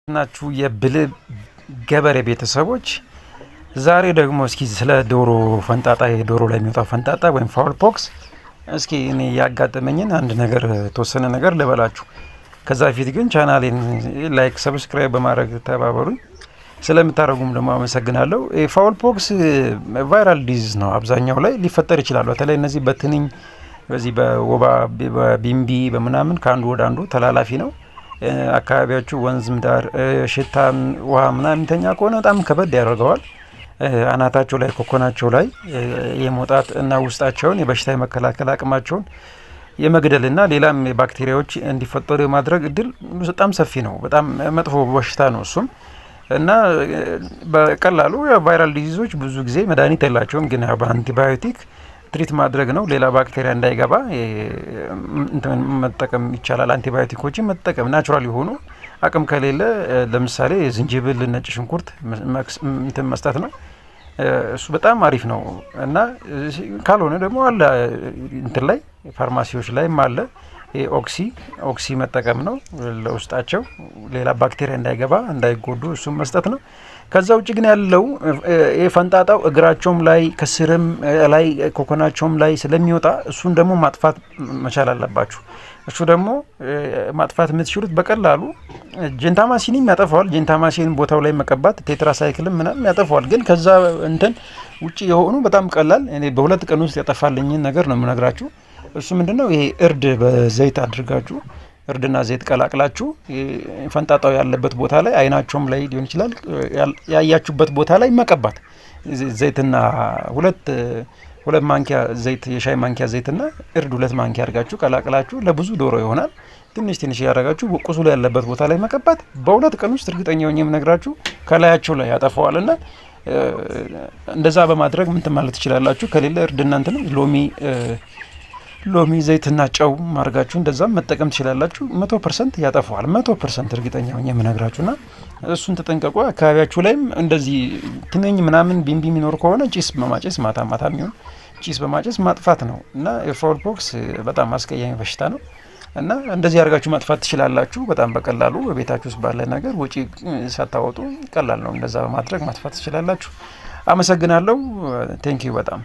ናችሁ የብል ገበሬ ቤተሰቦች ዛሬ ደግሞ እስኪ ስለ ዶሮ ፈንጣጣ የዶሮ ላይ የሚወጣው ፈንጣጣ ወይም ፋውል ፖክስ እስኪ እኔ ያጋጠመኝን አንድ ነገር ተወሰነ ነገር ልበላችሁ። ከዛ በፊት ግን ቻናሌን ላይክ ሰብስክራይብ በማድረግ ተባበሩኝ። ስለምታደርጉም ደግሞ አመሰግናለሁ። ፋውል ፖክስ ቫይራል ዲዚዝ ነው። አብዛኛው ላይ ሊፈጠር ይችላል። በተለይ እነዚህ በትንኝ በዚህ በወባ በቢምቢ በምናምን ከአንዱ ወደ አንዱ ተላላፊ ነው። አካባቢያችሁ ወንዝም ዳር ሽታን ውሃ ምናምን የሚተኛ ከሆነ በጣም ከበድ ያደርገዋል። አናታቸው ላይ ኮኮናቸው ላይ የመውጣት እና ውስጣቸውን የበሽታ የመከላከል አቅማቸውን የመግደልና ሌላም ባክቴሪያዎች እንዲፈጠሩ የማድረግ እድል በጣም ሰፊ ነው። በጣም መጥፎ በሽታ ነው እሱም እና በቀላሉ ቫይራል ዲዚዞች ብዙ ጊዜ መድኃኒት የላቸውም፣ ግን በአንቲባዮቲክ ትሪት ማድረግ ነው። ሌላ ባክቴሪያ እንዳይገባ መጠቀም ይቻላል። አንቲባዮቲኮችን መጠቀም ናቹራል የሆኑ አቅም ከሌለ ለምሳሌ ዝንጅብል፣ ነጭ ሽንኩርት መስጠት ነው። እሱ በጣም አሪፍ ነው እና ካልሆነ ደግሞ አለ እንትን ላይ ፋርማሲዎች ላይም አለ ኦክሲ መጠቀም ነው። ለውስጣቸው ሌላ ባክቴሪያ እንዳይገባ እንዳይጎዱ እሱም መስጠት ነው። ከዛ ውጭ ግን ያለው የፈንጣጣው እግራቸውም ላይ ከስርም ላይ ኮኮናቸውም ላይ ስለሚወጣ እሱን ደግሞ ማጥፋት መቻል አለባችሁ። እሱ ደግሞ ማጥፋት የምትችሉት በቀላሉ ጀንታማሲንም ያጠፋዋል። ጀንታማሲን ቦታው ላይ መቀባት ቴትራሳይክልም ምናምን ያጠፋዋል። ግን ከዛ እንትን ውጭ የሆኑ በጣም ቀላል እኔ በሁለት ቀን ውስጥ ያጠፋልኝን ነገር ነው የምነግራችሁ። እሱ ምንድነው? ይሄ እርድ በዘይት አድርጋችሁ እርድና ዘይት ቀላቅላችሁ ፈንጣጣው ያለበት ቦታ ላይ አይናቸውም ላይ ሊሆን ይችላል ያያችሁበት ቦታ ላይ መቀባት። ዘይትና ሁለት ማንኪያ ዘይት የሻይ ማንኪያ ዘይትና እርድ 2 ማንኪያ አድርጋችሁ ቀላቅላችሁ ለብዙ ዶሮ ይሆናል። ትንሽ ያደርጋችሁ ቁስሉ ያለበት ቦታ ላይ መቀባት። በሁለት ቀን ውስጥ እርግጠኛ ሆኜ የምነግራችሁ ከላያቸው ላይ ያጠፋዋልና እንደዛ በማድረግ ምን ማለት ትችላላችሁ። ከሌለ እርድና እንትን ሎሚ ዘይትና ጨው ማርጋችሁ እንደዛም መጠቀም ትችላላችሁ። 100% ያጠፋዋል። 100% እርግጠኛ ሆኜ የምነግራችሁና እሱን ተጠንቀቁ። አካባቢያችሁ ላይም እንደዚህ ትንኝ ምናምን ቢምቢ የሚኖር ከሆነ ጭስ በማጨስ ማታ የሚሆን ጭስ በማጨስ ማጥፋት ነው እና የፋውል ፖክስ በጣም አስቀያሚ በሽታ ነው እና እንደዚህ አድርጋችሁ ማጥፋት ትችላላችሁ። በጣም በቀላሉ በቤታችሁ ውስጥ ባለ ነገር ወጪ ሳታወጡ ቀላል ነው። እንደዛ በማድረግ ማጥፋት ትችላላችሁ። አመሰግናለሁ። ቴንኪዩ በጣም